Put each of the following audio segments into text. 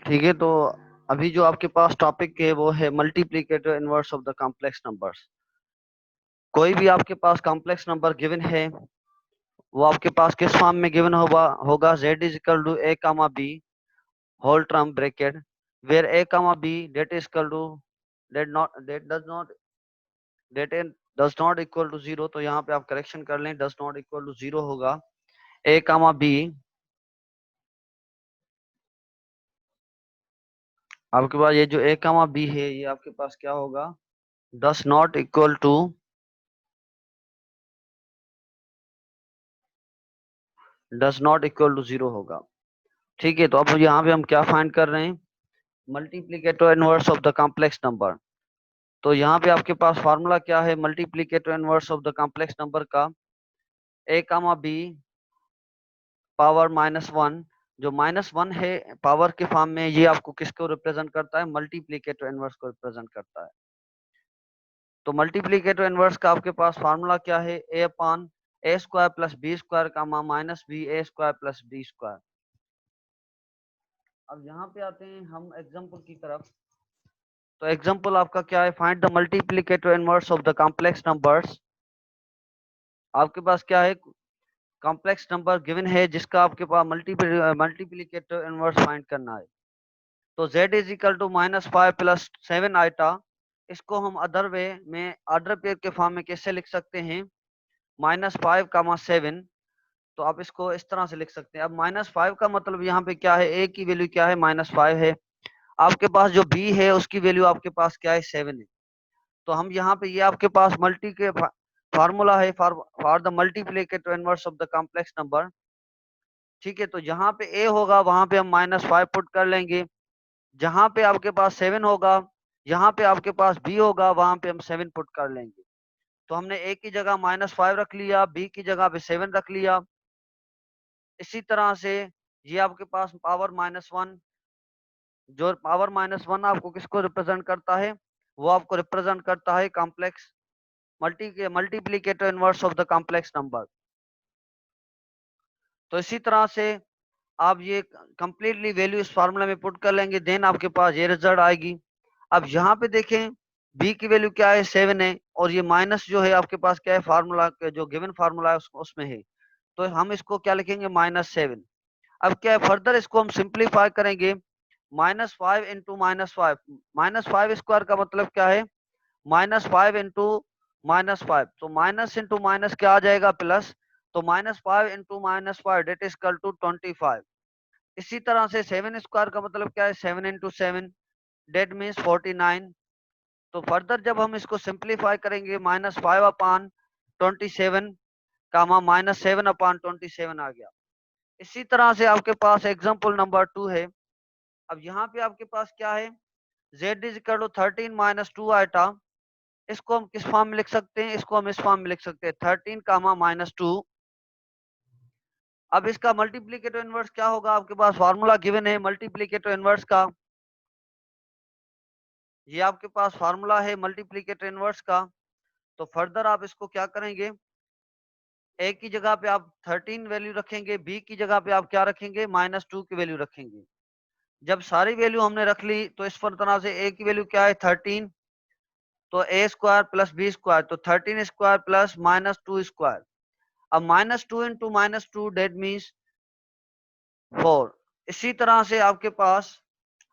ठीक है, तो अभी जो आपके पास टॉपिक है वो है multiplicative inverse of the complex numbers. कोई भी आपके पास कॉम्प्लेक्स नंबर गिवन है, वो आपके पास किस फॉर्म में गिवन होगा z is equal to a comma b whole term bracket where a comma b that is equal to that does not equal to zero. तो यहाँ पे आप करेक्शन कर लें, does not equal to zero होगा a comma b। आपके पास ये जो a कामा b है, ये आपके पास क्या होगा, does not equal to zero होगा। ठीक है, तो अब यहाँ पे हम क्या फाइंड कर रहे हैं, multiplicative inverse of the complex number. तो यहाँ पे आपके पास फार्मूला क्या है multiplicative inverse of the complex number का, a कामा b पावर -1। जो -1 है पावर के फॉर्म में, ये आपको किसको रिप्रेजेंट करता है, मल्टीप्लीकेटिव इनवर्स को रिप्रेजेंट करता है। तो मल्टीप्लीकेटिव इनवर्स का आपके पास फार्मूला क्या है, a upon a square plus b square comma minus B a square plus d square. अब यहाँ पे आते हैं हम एग्जाम्पल की तरफ। तो एग्जाम्पल आपका क्या है, find the multiplicative inverse of the complex numbers. आपके पास क्या है, कॉम्प्लेक्स नंबर गिवन है जिसका आपके पास मल्टीप्लीकेटिव इनवर्स फाइंड करना है। तो z is equal to -5 plus 7 iota. इसको हम अदर वे में ऑर्डर पेयर के फॉर्म में कैसे लिख सकते हैं, -5 कामा 7। तो आप इसको इस तरह से लिख सकते हैं। अब -5 का मतलब यहाँ पे क्या है, a की वैल्यू क्या है, -5 है। आपके पास जो b है उसकी वैल्यू आपके पास क्या है, 7 है। तो हम यहाँ पे, ये आपके पास मल्टी के फार्मूला है for the multiplicative inverse of the complex number. ठीक है, तो जहाँ पे a होगा वहां पे हम -5 पुट कर लेंगे, जहां पे आपके पास 7 होगा, यहाँ पे आपके पास b होगा, वहां पे हम 7 पुट कर लेंगे। तो हमने a की जगह -5 रख लिया, b की जगह पे 7 रख लिया। इसी तरह से ये आपके पास पावर -1, जो पावर -1 आपको किसको रिप्रेजेंट करता है, वो आपको रिप्रेजेंट करता है complex multiplicative inverse of the complex number. तो इसी तरह से आप ये कंप्लीटली वैल्यू इस फार्मूला में पुट कर लेंगे, देन आपके पास ये रिजल्ट आएगी। अब यहाँ पे देखें, b की वैल्यू क्या है, 7 है, और ये माइनस जो है आपके पास क्या है, फार्मूला जो गिवन फार्मूला है उसमें है। तो हम इसको क्या लिखेंगे, -7। अब क्या है, फर्दर इसको हम सिंप्लीफाई करेंगे, -5 इंटू -5, -5 स्क्वायर का मतलब क्या है, -5 इंटू -5। तो माइनस इंटू माइनस क्या आ जाएगा, प्लस। तो -5 into -5 that is equal to 25। इसी तरह से 7 स्क्वायर का मतलब क्या है, 7 इंटू 7 डेट मीन्स 49। तो फर्दर जब हम इसको सिंप्लीफाई करेंगे, -5 अपॉन 27 कामा -7 अपॉन 27 आ गया। इसी तरह से आपके पास एग्जांपल नंबर 2 है। अब यहाँ पे आपके पास क्या है, z is equal to 13 minus 2 iota. इसको हम किस फॉर्म में लिख सकते हैं, इसको हम इस फॉर्म में लिख सकते हैं, 13 कामा -2। अब इसका मल्टीप्लीकेटिव इनवर्स क्या होगा, आपके पास फार्मूला गिवन है मल्टीप्लीकेटिव इनवर्स का। ये आपके पास फार्मूला है मल्टीप्लीकेटिव इनवर्स का। तो फर्दर आप इसको क्या करेंगे, ए की जगह पे आप 13 वैल्यू रखेंगे, बी की जगह पे आप क्या रखेंगे, -2 की वैल्यू रखेंगे। जब सारी वैल्यू हमने रख ली, तो इस तरह से ए की वैल्यू क्या है, 13। तो ए स्क्वायर प्लस बी स्क्वायर, तो 13 स्क्वायर प्लस -2 स्क्वायर। अब -2 इंटू -2 डेट मीन्स 4। इसी तरह से आपके पास,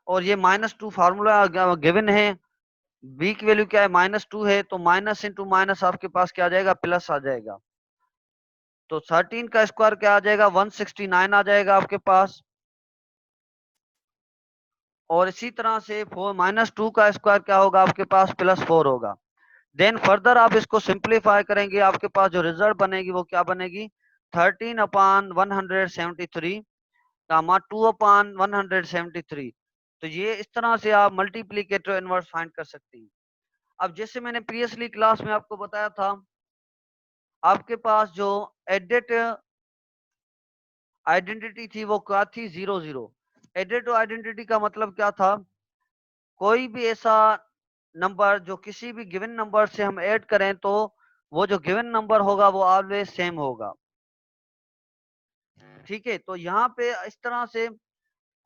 और ये -2 फार्मूला गिवन है, बी की वैल्यू क्या है, -2 है, तो माइनस इंटू माइनस आपके पास क्या आ जाएगा, प्लस आ जाएगा। तो 13 का स्क्वायर क्या आ जाएगा, 169 आ जाएगा आपके पास। और इसी तरह से -2 का स्क्वायर क्या होगा आपके पास, +4 होगा। देन फर्दर आप इसको सिंप्लीफाई करेंगे, आपके पास जो रिजल्ट बनेगी वो क्या बनेगी, 13 अपॉन 173 कामा 2 अपॉन 173। तो ये इस तरह से आप मल्टीप्लीकेटिव इनवर्स फाइंड कर सकते हैं। अब जैसे मैंने प्रीवियसली क्लास में आपको बताया था, आपके पास जो एडिट आइडेंटिटी थी वो क्या थी, 0 0। एडिटिव आइडेंटिटी का मतलब क्या था, कोई भी ऐसा नंबर जो किसी भी गिवन नंबर से हम ऐड करें, तो वो जो गिवन नंबर होगा वो ऑलवेज सेम होगा। ठीक है, तो यहाँ पे इस तरह से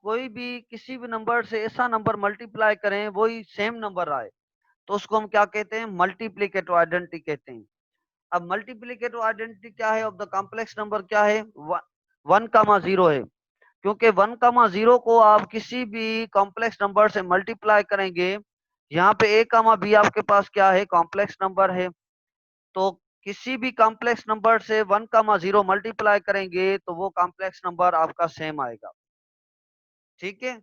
कोई भी किसी भी नंबर से ऐसा नंबर मल्टीप्लाई करें वही सेम नंबर आए तो उसको हम क्या कहते हैं, मल्टीप्लीकेटिव आइडेंटिटी कहते हैं। अब मल्टीप्लीकेटिव आइडेंटिटी क्या है ऑफ द कॉम्प्लेक्स नंबर, क्या है, 1,0 है। क्योंकि 1,0 को आप किसी भी कॉम्प्लेक्स नंबर से मल्टीप्लाई करेंगे, यहाँ पे a,b आपके पास क्या है, कॉम्प्लेक्स नंबर है। तो किसी भी कॉम्प्लेक्स नंबर से 1,0 मल्टीप्लाई करेंगे तो वो कॉम्प्लेक्स नंबर आपका सेम आएगा। ठीक है,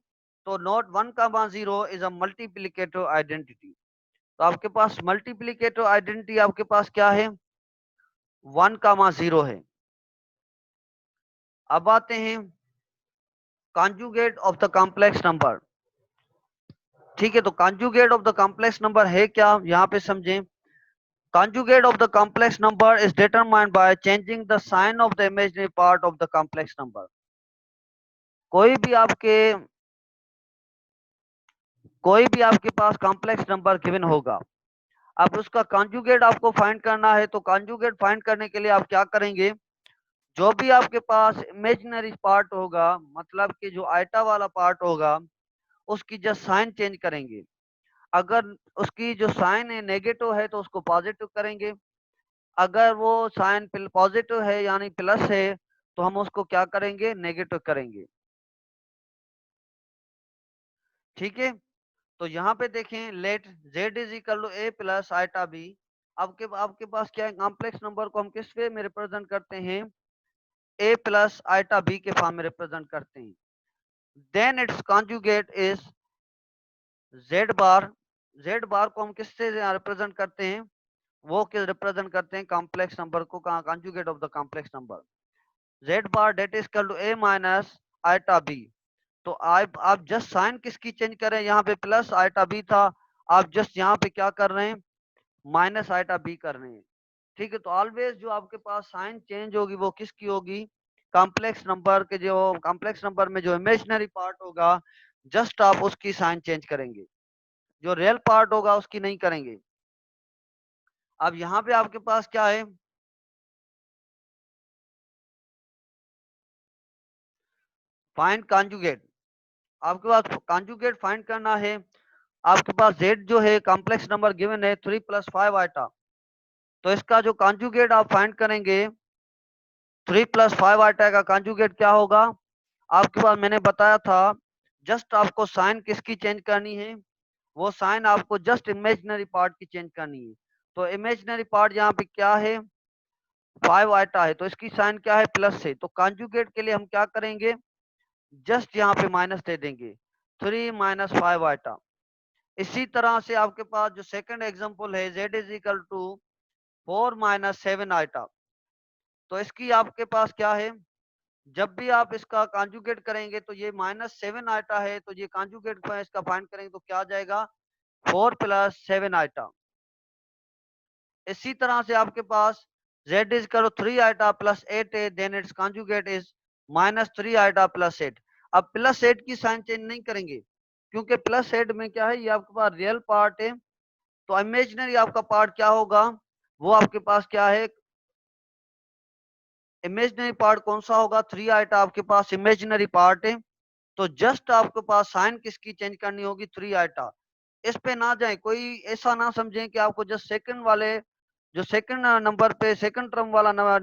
तो note 1,0 is a multiplicative identity. तो आपके पास मल्टीप्लीकेटिव आइडेंटिटी आपके पास क्या है, 1,0 है। अब आते हैं conjugate of the complex number. ठीक है, तो conjugate of the complex number है क्या, यहाँ पे समझें। Conjugate of the complex number is determined by changing the sign of the imaginary part of the complex number। कोई भी आपके कोई भी आपके पास कॉम्प्लेक्स नंबर गिवन होगा, अब उसका कॉन्जुगेट आपको फाइंड करना है। तो कॉन्जुगेट फाइंड करने के लिए आप क्या करेंगे, जो भी आपके पास इमेजिनरी पार्ट होगा, मतलब कि जो आइटा वाला पार्ट होगा, उसकी जस्ट साइन चेंज करेंगे। अगर उसकी जो साइन है नेगेटिव है तो उसको पॉजिटिव करेंगे, अगर वो साइन पॉजिटिव है यानी प्लस है तो हम उसको क्या करेंगे, नेगेटिव करेंगे। ठीक है, तो यहाँ पे देखें, let z is equal to a plus iota B. आपके पास क्या है, कॉम्प्लेक्स नंबर को हम किस वे में रिप्रेजेंट करते हैं, a प्लस आइटा बी के फॉर्म में रिप्रेजेंट करते हैं। Then its conjugate is z bar. z bar को हम किससे रिप्रेजेंट करते हैं, वो किस रिप्रेजेंट करते हैं, कॉम्प्लेक्स नंबर को, conjugate of the complex number. z bar that is equal to a minus iota b. तो आप जस्ट साइन किसकी चेंज करें, यहाँ पे प्लस आइटा बी था, आप जस्ट यहाँ पे क्या कर रहे हैं, माइनस आइटा बी कर रहे हैं। ठीक है, तो ऑलवेज जो आपके पास साइन चेंज होगी वो किसकी होगी, कॉम्प्लेक्स नंबर के, जो कॉम्प्लेक्स नंबर में जो इमेजिनरी पार्ट होगा जस्ट आप उसकी साइन चेंज करेंगे, जो रियल पार्ट होगा उसकी नहीं करेंगे। अब यहाँ पे आपके पास क्या है, फाइंड कॉन्जुगेट। आपके पास कॉन्जुगेट फाइंड करना है। आपके पास z जो है कॉम्प्लेक्स नंबर गिवन है 3 + 5 आइटा। तो इसका जो कॉन्जुगेट आप फाइंड करेंगे, 3 + 5 आइटा का कॉन्जुगेट क्या होगा, आपके पास मैंने बताया था, जस्ट आपको साइन किसकी चेंज करनी है, वो साइन आपको जस्ट इमेजिनरी पार्ट की चेंज करनी है। तो इमेजिनरी पार्ट यहाँ पे क्या है, 5 आइटा है, तो इसकी साइन क्या है, प्लस है। तो कॉन्जुगेट के लिए हम क्या करेंगे, जस्ट यहाँ पे माइनस दे देंगे, 3 - 5 आइटा। इसी तरह से आपके पास जो सेकंड एग्जांपल है, z is equal to 4 - 7 iota. तो इसकी आपके पास क्या है, जब भी आप इसका कॉन्जुगेट करेंगे तो ये -7 आइटा है, तो ये कॉन्जुगेट इसका फाइंड करेंगे तो क्या आ जाएगा, 4 + 7 आइटा। इसी तरह से आपके पास z इज करो 3 आइटा + 8 है, then its conjugate is -3 iota + 8। अब +8 की साइन चेंज नहीं करेंगे, क्योंकि +8 में क्या है, ये आपके पास रियल पार्ट है। तो इमेजिनरी आपका पार्ट क्या होगा, वो आपके पास क्या है, इमेजिनरी पार्ट कौन सा होगा, 3 आइटा आपके पास इमेजिनरी पार्ट है। तो जस्ट आपके पास साइन किसकी चेंज करनी होगी, 3 आइटा। इस पे ना जाए, कोई ऐसा ना समझें कि आपको जस्ट सेकंड वाले, जो सेकंड नंबर पे सेकंड टर्म वाला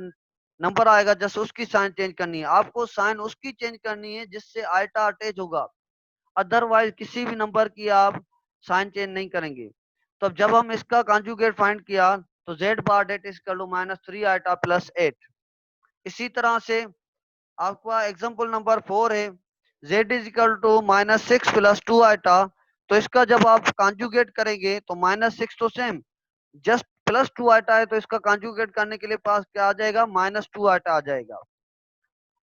नंबर आएगा जस्ट उसकी साइन चेंज करनी है। आपको साइन उसकी चेंज करनी है जिससे आइटा अटैच होगा, अदरवाइज किसी भी नंबर की आप साइन चेंज नहीं करेंगे। तो जब हम इसका कॉन्जुगेट फाइंड किया तो z बार डेट इज कर लो -3 आइटा + 8। इसी तरह से आपका एग्जांपल नंबर 4 है, z is equal to -6 + 2 iota. तो इसका जब आप कॉन्जुगेट करेंगे तो -6 तो सेम, जस्ट +2 आइटा है, तो इसका कॉन्जुगेट करने के लिए पास क्या आ जाएगा, -2 आइटा आ जाएगा।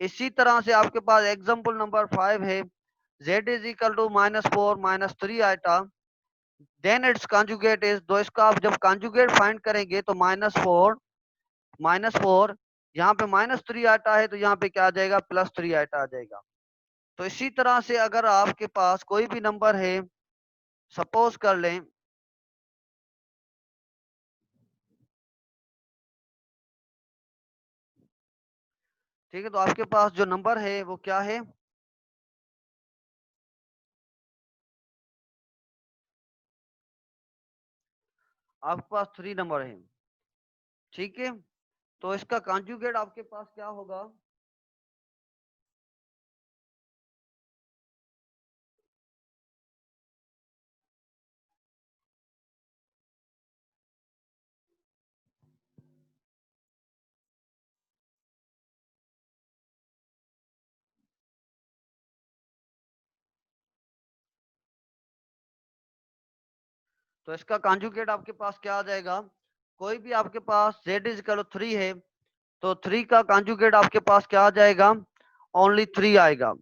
इसी तरह से आपके पास एग्जांपल नंबर 5 है, z is equal to -4 - 3 iota. Then its conjugate is, तो इसका आप जब कॉन्जुगेट फाइंड करेंगे तो -4 यहाँ पे -3 आइटा है, तो यहाँ पे क्या आ जाएगा, +3 आइटा आ जाएगा। तो इसी तरह से अगर आपके पास कोई भी नंबर है, सपोज कर लें, ठीक है, तो आपके पास जो नंबर है वो क्या है, आपके पास 3 नंबर है, ठीक है। तो इसका कॉन्जुगेट आपके पास क्या होगा, तो इसका कॉन्जुगेट आपके पास क्या आ जाएगा, कोई भी आपके पास z इज इक्वल 3 है, तो 3 का कॉन्जुगेट आपके पास क्या आ जाएगा, ओनली 3 आएगा।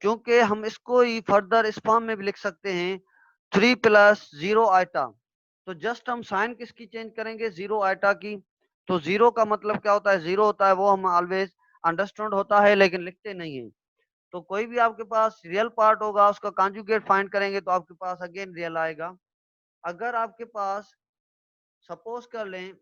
क्योंकि हम इसको ही फर्दर इस फॉर्म में भी लिख सकते हैं 3 प्लस 0 आइटा। तो जस्ट हम साइन किसकी चेंज करेंगे, 0 आइटा की। तो 0 का मतलब क्या होता है, 0 होता है वो हम ऑलवेज अंडरस्टैंड होता है लेकिन लिखते नहीं है। तो कोई भी आपके पास रियल पार्ट होगा उसका कॉन्जुगेट फाइंड करेंगे तो आपके पास अगेन रियल आएगा। अगर आपके पास सपोज कर लें,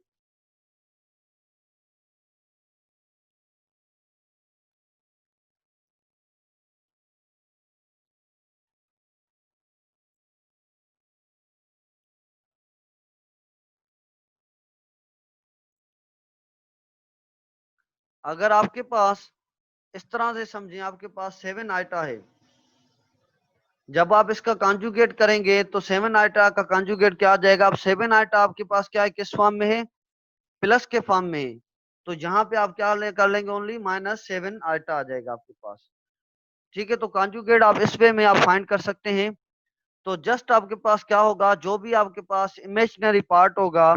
अगर आपके पास इस तरह से समझें, आपके पास 7 आइटा है, जब आप इसका कॉन्जुगेट करेंगे तो 7 आइटा का कॉन्जुगेट क्या आ जाएगा, अब 7 आइटा आपके पास क्या है, किस फॉर्म में है, प्लस के फॉर्म में है। तो यहाँ पे आप क्या कर लेंगे, ओनली -7 आइटा आ जाएगा आपके पास, ठीक है। तो कॉन्जुगेट आप इस वे में आप फाइंड कर सकते हैं। तो जस्ट आपके पास क्या होगा, जो भी आपके पास इमेजिनरी पार्ट होगा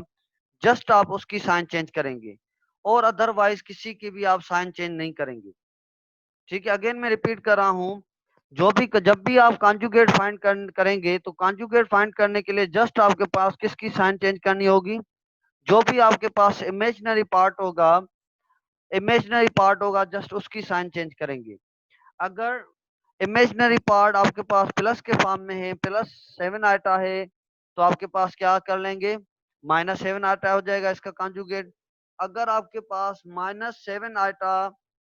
जस्ट आप उसकी साइन चेंज करेंगे, और अदरवाइज किसी की भी आप साइन चेंज नहीं करेंगे, ठीक है। अगेन मैं रिपीट कर रहा हूं, जो भी जब भी आप कॉन्जुगेट फाइंड करेंगे तो कॉन्जुगेट फाइंड करने के लिए जस्ट आपके पास किसकी साइन चेंज करनी होगी, जो भी आपके पास इमेजिनरी पार्ट होगा जस्ट उसकी साइन चेंज करेंगे। अगर इमेजिनरी पार्ट आपके पास प्लस के फॉर्म में है, +7 आइटा है, तो आपके पास क्या कर लेंगे, -7 आइटा हो जाएगा इसका कॉन्जुगेट। अगर आपके पास -7 आइटा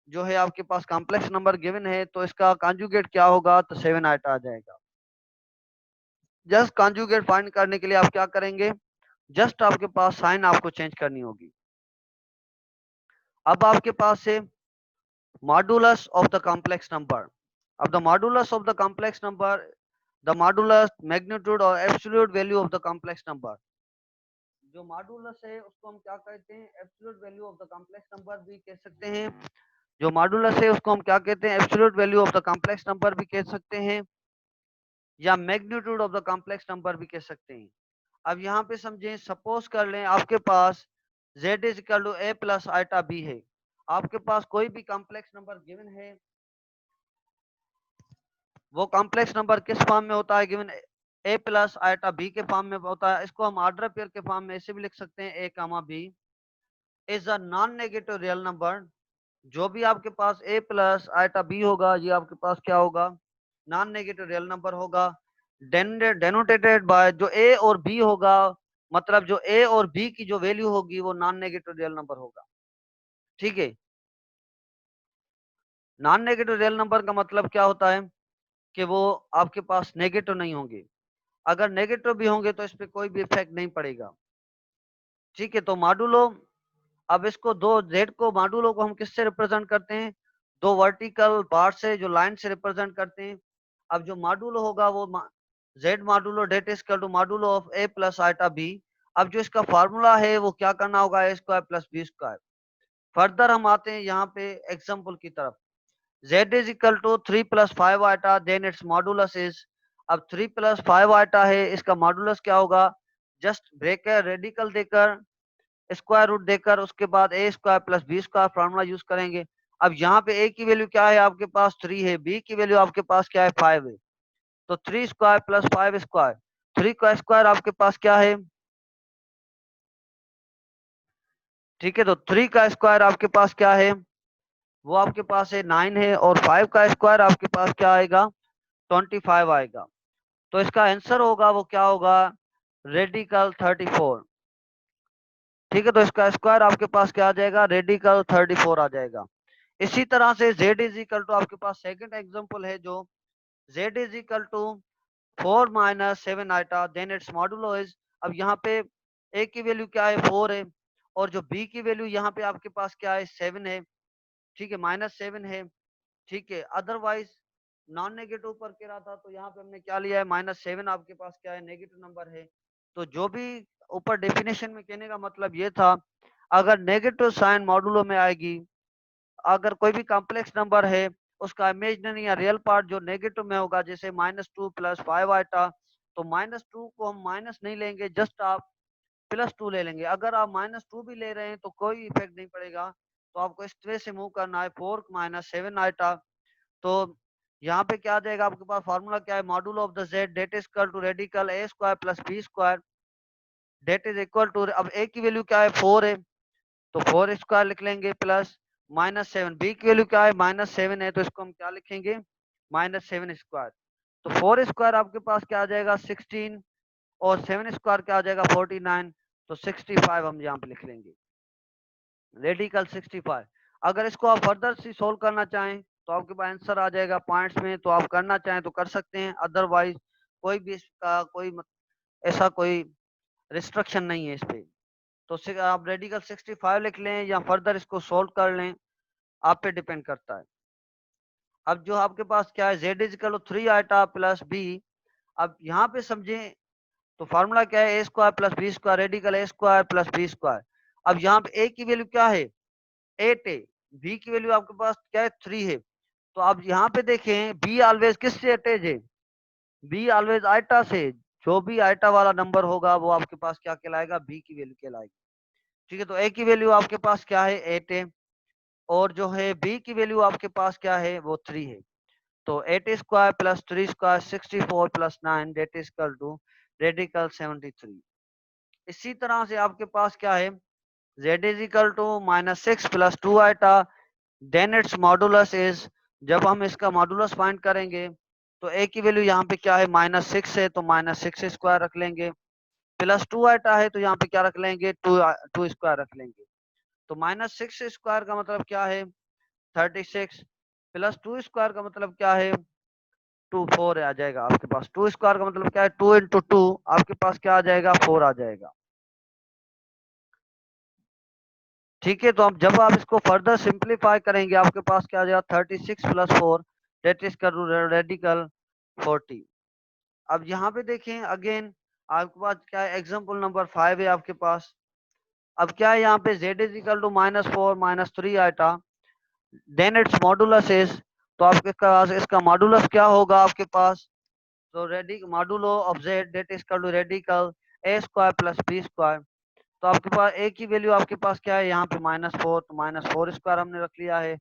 जो है आपके पास कॉम्प्लेक्स नंबर गिवन है तो इसका कॉन्जुगेट क्या होगा, तो 7 आइटा आ जाएगा। जस्ट कॉन्जुगेट फाइंड करने के लिए आप क्या करेंगे, जस्ट आपके पास साइन आपको चेंज करनी होगी। अब आपके पास है modulus of the complex number. Of the modulus of the complex number, the modulus, magnitude or absolute value of the complex number. जो मॉडुलस है उसको हम क्या कहते हैं, absolute value of the complex number भी कह सकते हैं। जो मॉडुलस है उसको हम क्या कहते हैं, absolute value of the complex number भी कह सकते हैं, या magnitude of the complex number भी कह सकते हैं। अब यहाँ पे समझें, सपोज कर लें आपके पास z is equal to a plus iota b है। आपके पास कोई भी कॉम्प्लेक्स नंबर गिवन है, वो कॉम्प्लेक्स नंबर किस फॉर्म में होता है, given a plus iota b के फॉर्म में होता है। इसको हम ऑर्डर पेयर के फॉर्म में ऐसे भी लिख सकते हैं, a comma b is a non negative real number. जो भी आपके पास a प्लस आइटा b होगा ये आपके पास क्या होगा, नॉन नेगेटिव रियल नंबर होगा। डेनोटेटेड बाय, जो a और b होगा, मतलब जो a और b की जो वैल्यू होगी वो नॉन नेगेटिव रियल नंबर होगा, ठीक है। नॉन नेगेटिव रियल नंबर का मतलब क्या होता है कि वो आपके पास नेगेटिव नहीं होंगे। अगर नेगेटिव भी होंगे तो इस पे कोई भी इफेक्ट नहीं पड़ेगा, ठीक है। तो मॉडुलो, अब इसको दो जेड को, मॉडुलो को हम किससे रिप्रेजेंट करते हैं, दो वर्टिकल बार से, जो लाइन से रिप्रेजेंट करते हैं। अब जो मॉडुलो होगा वो z modulo that is equal to modulo of a plus iota b। अब जो इसका फार्मूला है वो क्या करना होगा, a square plus B square. Further हम आते हैं यहाँ पे एग्जाम्पल की तरफ, z is equal to 3 plus 5 iota, then its modulus is, अब 3 प्लस 5 आइटा है, इसका मॉडुलस क्या होगा, जस्ट ब्रेकर रेडिकल देकर, स्क्वायर रूट देकर, उसके बाद a square plus B square formula use करेंगे। अब यहाँ पे a की वैल्यू क्या है, आपके पास 3 है, b की वैल्यू आपके पास क्या है, 5 है। तो 3 स्क्वायर प्लस 5 स्क्वायर, 3 का स्क्वायर आपके पास क्या है, ठीक है। तो 3 का स्क्वायर आपके पास क्या है, वो आपके पास है 9 है, और 5 का स्क्वायर आपके पास क्या आएगा, 25 आएगा। तो इसका आंसर होगा वो क्या होगा, रेडिकल 34, ठीक है। तो इसका स्क्वायर आपके पास क्या आ जाएगा, रेडिकल 34 आ जाएगा। इसी तरह से z इज इक्वल टू, आपके पास सेकंड एग्जांपल है जो z is equal to 4 - 7 iota, then its modulo is, अब यहाँ पे ए की वैल्यू क्या है 4 है, और जो बी की वैल्यू यहाँ पे आपके पास क्या है 7 है, ठीक है, -7 है, ठीक है। अदरवाइज नॉन नेगेटिव पर कह रहा था, तो यहाँ पे हमने क्या लिया है -7, आपके पास क्या है नेगेटिव नंबर है। तो जो भी ऊपर डेफिनेशन में कहने का मतलब ये था, अगर नेगेटिव साइन मॉडुलो में आएगी, अगर कोई भी कॉम्प्लेक्स नंबर है उसका इमेजिनरी या रियल पार्ट जो नेगेटिव में होगा, जैसे -2 + 5 आइटा, तो -2 को हम माइनस नहीं लेंगे, जस्ट आप +2 ले लेंगे। अगर आप -2 भी ले रहे हैं तो कोई इफेक्ट नहीं पड़ेगा, तो आपको इस तरह से मूव करना है 4 - 7 आइटा। तो यहाँ पे क्या आ जाएगा, आपके पास फार्मूला क्या है, module of the z that is equal to radical a square plus b square that is equal to, अब a की वैल्यू क्या है 4 है, तो 4 स्क्वायर लिख लेंगे प्लस -7, बी की वैल्यू क्या है -7 है, तो इसको हम क्या लिखेंगे -7 स्क्वायर। तो 4 स्क्वायर आपके पास क्या आ जाएगा 16, और 7 स्क्वायर क्या आ जाएगा 49, तो 65 हम यहाँ पे लिख लेंगे, रेडिकल 65। अगर इसको आप फर्दर से सोल्व करना चाहें तो आपके पास आंसर आ जाएगा पॉइंट्स में, तो आप करना चाहें तो कर सकते हैं, अदरवाइज कोई भी इसका कोई ऐसा कोई रिस्ट्रिक्शन नहीं है इस पे। तो आप रेडिकल 65 लिख लें या फर्दर इसको सोल्व कर लें, आप पे डिपेंड करता है। अब जो आपके पास क्या है Z is equal to 3 iota plus B, अब यहाँ पे समझें तो फार्मूला क्या है A square plus B square radical A square plus B square. अब यहाँ पे ए की वैल्यू क्या है 8 है, बी की वैल्यू आपके पास क्या है 3 है, तो आप यहाँ पे देखें बी ऑलवेज किससे अटैच है, बी ऑलवेज आइटा से, जो भी आइटा वाला नंबर होगा वो आपके पास क्या कहलाएगा बी की वैल्यू कहलाएगी, ठीक है। तो ए की वैल्यू आपके पास क्या है 8 है, और जो है बी की वैल्यू आपके पास क्या है वो 3 है। तो 8 square plus 3 square 64 plus 9 that is equal to radical 73। इसी तरह से आपके पास क्या है z is equal to -6 plus 2 iota, then its modulus is, जब हम इसका मॉडुलस फाइंड करेंगे तो a की वैल्यू यहाँ पे क्या है -6 है, तो -6 स्क्वायर रख लेंगे, प्लस 2 आइटा है तो यहाँ पे क्या रख लेंगे 2 स्क्वायर रख लेंगे। तो -6 स्क्वायर का मतलब क्या है 36, प्लस 2 स्क्वायर का मतलब क्या है 2 4 आ जाएगा आपके पास, 2 स्क्वायर का मतलब क्या है 2 इंटू 2, आपके पास क्या आ जाएगा 4 आ जाएगा, ठीक है। तो अब जब आप इसको फर्दर सिंप्लीफाई करेंगे आपके पास क्या आ जाएगा 36 प्लस 4 डेट इज रेडिकल 40। अब यहाँ पे देखें अगेन आपके पास क्या है एग्जाम्पल नंबर 5 है आपके पास। अब क्या है यहाँ पे z is equal to -4 -3 iota, then its modulus is, तो आपके पास इसका मॉडुलस क्या होगा आपके पास, तो रेडिक modulo of z that is equal to radical a square plus b square. तो आपके पास a की वैल्यू आपके पास क्या है यहाँ पे -4, तो -4 स्क्वायर हमने रख लिया है,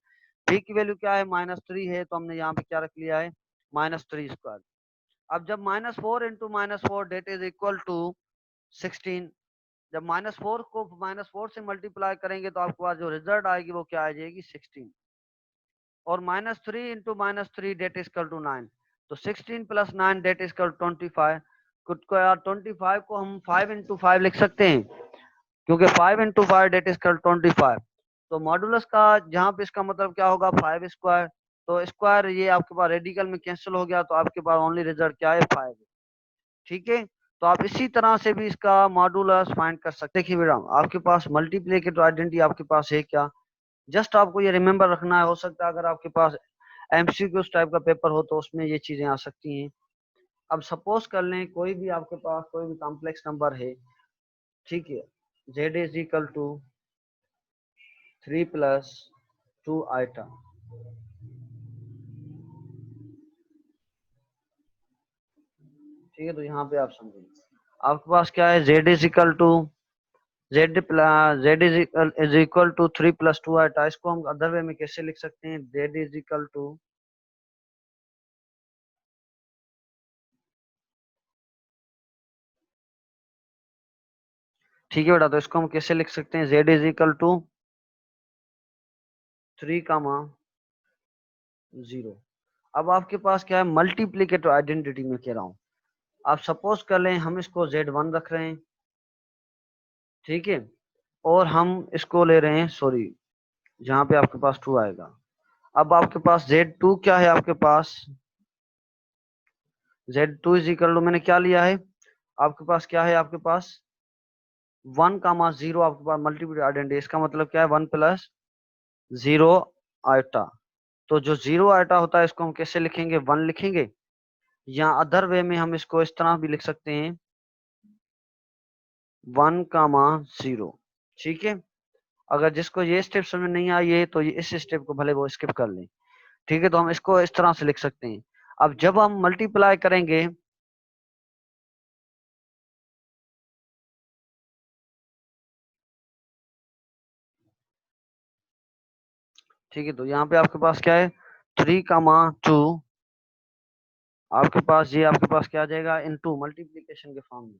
b की वैल्यू क्या है -3 है, तो हमने यहाँ पे क्या रख लिया है -3 स्क्वायर। अब जब -4 into -4 that is equal to 16, जब -4 को -4 से मल्टीप्लाई करेंगे तो आपके पास जो रिजल्ट आएगी वो क्या आ जाएगी 16, और -3 into -3 that is equal to 9, तो 16 प्लस 9 डेट इज इक्वल 25। खुद को यार 25 को हम 5 इंटू 5 लिख सकते हैं, क्योंकि 5 इंटू 5 डेट इज इक्वल 25। तो मॉडुलस का जहाँ पे इसका मतलब क्या होगा 5 स्क्वायर, तो स्क्वायर ये आपके पास रेडिकल में कैंसिल हो गया, तो आपके पास ओनली रिजल्ट क्या है 5 है, ठीक है। तो आप इसी तरह से भी इसका मॉडुलस फाइंड कर सकते हैं। देखिए बेटा आपके पास मल्टीप्लिकेटिव आइडेंटिटी आपके पास है क्या, जस्ट आपको ये रिमेंबर रखना है। हो सकता है अगर आपके पास एमसीक्यू टाइप का पेपर हो तो उसमें ये चीजें आ सकती हैं। अब सपोज कर लें कोई भी आपके पास कोई भी कॉम्प्लेक्स नंबर है, ठीक है, z is equal to 3 plus 2 iota, ठीक है। तो यहाँ पे आप समझिए आपके पास क्या है z is equal to z is equal to 3 plus 2 iota, इसको हम अदर वे में कैसे लिख सकते हैं z इज इक्वल टू, ठीक है बेटा, तो इसको हम कैसे लिख सकते हैं z इज इक्वल टू 3 कामा 0। अब आपके पास क्या है मल्टीप्लीकेटिव आइडेंटिटी में कह रहा हूं, आप सपोज कर लें हम इसको z1 रख रहे हैं, ठीक है, और हम इसको ले रहे हैं सॉरी जहां पे आपके पास 2 आएगा। अब आपके पास z2 क्या है आपके पास, z2 इज इक्वल टू मैंने क्या लिया है आपके पास क्या है आपके पास 1,0 आपके पास मल्टीप्लाई आइडेंटिटी, इसका मतलब क्या है 1 प्लस 0 आइटा। तो जो 0 आइटा होता है इसको हम कैसे लिखेंगे, 1 लिखेंगे, या अदर वे में हम इसको इस तरह भी लिख सकते हैं 1,0। ठीक है, अगर जिसको ये स्टेप समझ नहीं आई है तो ये इस स्टेप को भले वो स्किप कर लें। ठीक है, तो हम इसको इस तरह से लिख सकते हैं। अब जब हम मल्टीप्लाई करेंगे, ठीक है, तो यहाँ पे आपके पास क्या है 3,2, आपके पास ये आपके पास क्या आ जाएगा इनटू मल्टीप्लीकेशन के फॉर्म में।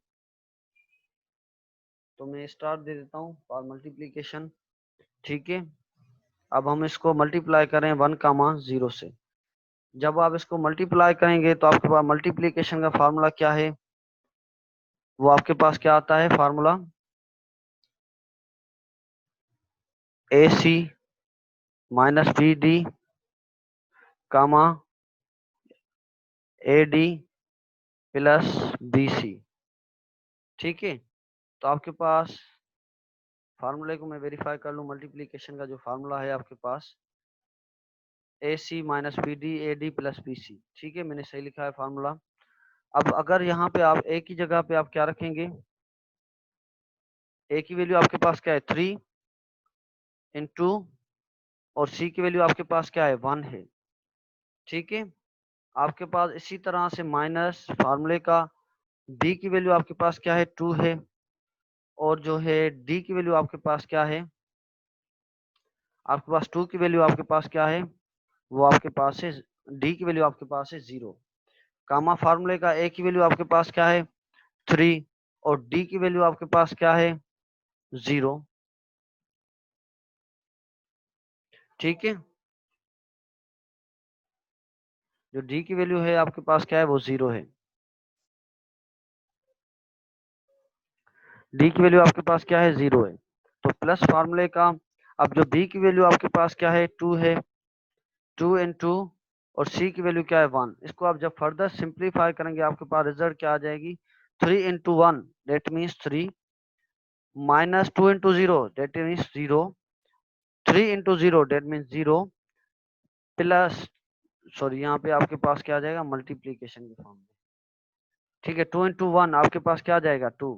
तो मैं स्टार दे देता हूँ फॉर मल्टीप्लीकेशन। ठीक है, अब हम इसको मल्टीप्लाई करें 1,0 से। जब आप इसको मल्टीप्लाई करेंगे तो आपके पास मल्टीप्लीकेशन का फार्मूला क्या है, वो आपके पास क्या आता है formula, a C minus B d comma a D plus B C. ठीक है, तो आपके पास फार्मूले को मैं वेरीफाई कर लूँ, मल्टीप्लीकेशन का जो फार्मूला है आपके पास A C minus B D A D plus B C. ठीक है, मैंने सही लिखा है फार्मूला। अब अगर यहाँ पे आप ए की जगह पे आप क्या रखेंगे, ए की वैल्यू आपके पास क्या है 3 इंटू, और सी की वैल्यू आपके पास क्या है 1 है। ठीक है, आपके पास इसी तरह से माइनस फार्मूले का बी की वैल्यू आपके पास क्या है 2 है, और जो है डी की वैल्यू आपके पास क्या है, आपके पास 2 की वैल्यू आपके पास क्या है, वो आपके पास है, डी की वैल्यू आपके पास है 0। कामा फार्मूले का ए की वैल्यू आपके पास क्या है 3, और डी की वैल्यू आपके पास क्या है 0। ठीक है, जो डी की वैल्यू है आपके पास क्या है वो 0 है, डी की वैल्यू आपके पास क्या है 0 है। तो प्लस फार्मूले का, अब जो बी की वैल्यू आपके पास क्या है 2 है, 2 इंटू, और सी की वैल्यू क्या है 1। इसको आप जब फर्दर सिंप्लीफाई करेंगे आपके पास रिजल्ट क्या आ जाएगी 3 into 1 that means 3, minus 2 into 0 that means 0, 3 into 0 that means 0, plus, sorry यहाँ पे आपके पास क्या आ जाएगा मल्टीप्लीकेशन के फॉर्म में। ठीक है, 2 इंटू 1 आपके पास क्या आ जाएगा 2।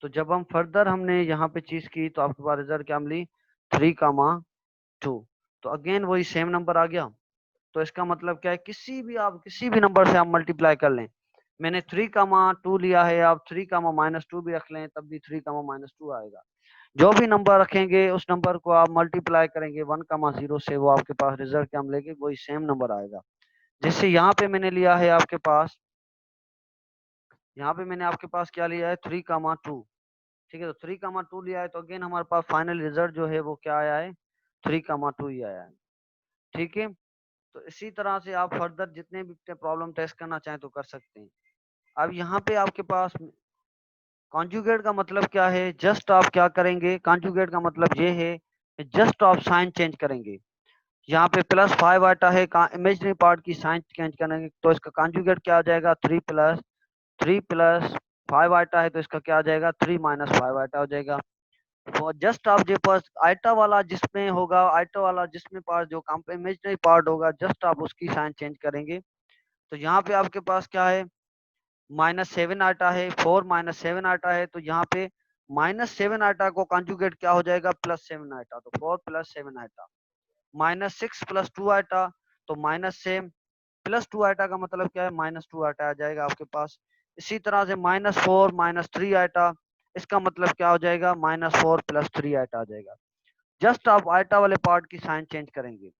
तो जब हम फर्दर हमने यहाँ पे चीज की तो आपके पास रिजल्ट क्या मिली 3,2। तो अगेन वही सेम नंबर आ गया। तो इसका मतलब क्या है, किसी भी नंबर से आप मल्टीप्लाई कर लें। मैंने 3,2 लिया है, आप 3,-2 भी रख लें तब भी 3,-2 आएगा। जो भी नंबर रखेंगे उस नंबर को आप मल्टीप्लाई करेंगे 1,0 से, वो आपके पास रिजल्ट क्या मिलेगी वही सेम नंबर आएगा। जैसे यहाँ पे मैंने लिया है आपके पास, यहाँ पे मैंने आपके पास क्या लिया है 3,2। ठीक है, तो 3,2 लिया है, तो अगेन हमारे पास फाइनल रिजल्ट जो है वो क्या आया है 3,2 ही आया है। ठीक है, तो इसी तरह से आप फर्दर जितने भी प्रॉब्लम टेस्ट करना चाहें तो कर सकते हैं। अब यहाँ पे आपके पास कॉन्जुगेट का मतलब क्या है, जस्ट आप क्या करेंगे, कॉन्जुगेट का मतलब ये है जस्ट आप साइन चेंज करेंगे। यहाँ पे +5 आटा है, इमेजिनरी पार्ट की साइन चेंज करेंगे तो इसका कॉन्जुगेट क्या आ जाएगा 3 प्लस 5 आटा है तो इसका क्या आ जाएगा 3-5 आटा हो जाएगा। जस्ट आप जो पास आइटा वाला जिसमें होगा, आइटा वाला जिसमें पास जो इमेजिनरी पार्ट होगा जस्ट आप उसकी साइन चेंज करेंगे। तो यहाँ पे आपके पास क्या है -7 आटा है, 4-7 आटा है, तो यहाँ पे -7 आटा को कंजुगेट क्या हो जाएगा +7 आटा, तो 4 + 7 आटा, -6 + 2 आटा, तो -7 + 2 आटा का मतलब क्या है -2 आटा आ जाएगा आपके पास। इसी तरह से -4 -3 आटा, इसका मतलब क्या हो जाएगा -4 + 3 आटा आ जाएगा। जस्ट आप आटा वाले पार्ट की साइन चेंज करेंगे।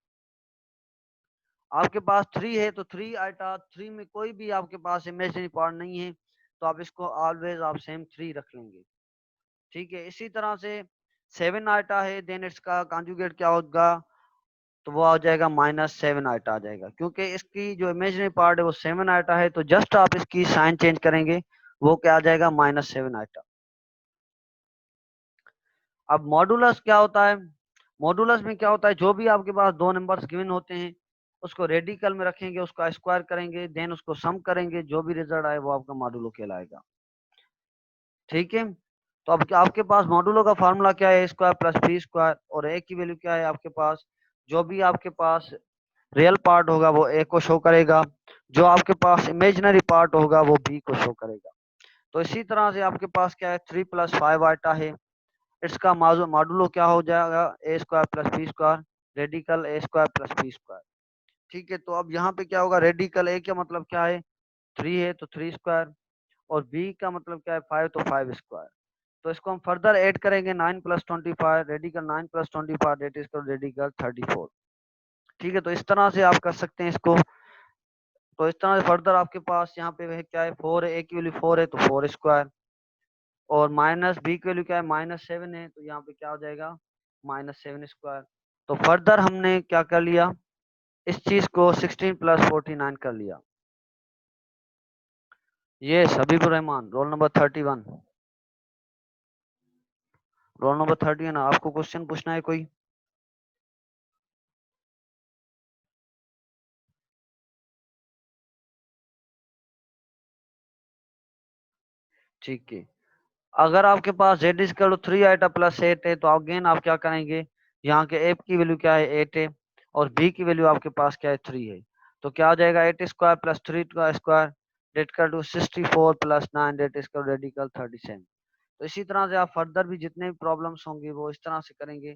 आपके पास 3 है तो 3 आइटा, 3 में कोई भी आपके पास इमेजिनरी पार्ट नहीं है तो आप इसको ऑलवेज आप सेम 3 रख लेंगे। ठीक है, इसी तरह से 7 आइटा है, देन इसका कॉन्जुगेट क्या होगा, तो वो आ जाएगा -7 आइटा आ जाएगा, क्योंकि इसकी जो इमेजिनरी पार्ट है वो 7 आइटा है, तो जस्ट आप इसकी साइन चेंज करेंगे, वो क्या आ जाएगा -7 आइटा। अब मॉडुलस क्या होता है, मॉडुलस में क्या होता है, जो भी आपके पास दो नंबर्स गिवन होते हैं उसको रेडिकल में रखेंगे, उसका स्क्वायर करेंगे, देन उसको सम करेंगे, जो भी रिजल्ट आए वो आपका मॉडुलो कहलाएगा। ठीक है, तो अब आपके पास मॉडुलो का फार्मूला क्या है, A square plus B square, और ए की वैल्यू क्या है आपके पास, जो भी आपके पास रियल पार्ट होगा वो ए को शो करेगा, जो आपके पास इमेजिनरी पार्ट होगा वो बी को शो करेगा। तो इसी तरह से आपके पास क्या है 3 + 5 आटा है, इसका मॉडुलो क्या हो जाएगा, A square plus B square, radical A square plus B square. ठीक है, तो अब यहाँ पे क्या होगा, रेडिकल ए का मतलब क्या है 3 है तो 3 स्क्वायर, और बी का मतलब क्या है 5 तो 5 स्क्वायर। तो इसको हम फर्दर ऐड करेंगे 9 + 25, रेडिकल 9 + 25 दैट इज रेडिकल 34। ठीक है, तो इस तरह से आप कर सकते हैं इसको। तो इस तरह से फर्दर आपके पास यहाँ पे है क्या है 4 है, ए की वैल्यू 4 है तो 4 स्क्वायर, और माइनस बी की वैल्यू क्या है -7 है, तो यहाँ पे क्या हो जाएगा -7 स्क्वायर। तो फर्दर हमने क्या कर लिया, इस चीज को 16 + 49 कर लिया। ये Habibur Rahman, roll number 31। Roll number 30 है ना, आपको क्वेश्चन पूछना है कोई? ठीक है, अगर आपके पास z इज 3 आइटा प्लस 8 है, तो अगेन आप क्या करेंगे, यहाँ के f की वैल्यू क्या है 8 है, और b की वैल्यू आपके पास क्या है 3 है, तो क्या हो जाएगा 8 स्क्वायर प्लस 3 का स्क्वायर डेट कर टू 64 + 9 डेट इज रेडिकल 37। तो इसी तरह से आप फर्दर भी जितने भी प्रॉब्लम्स होंगे वो इस तरह से करेंगे।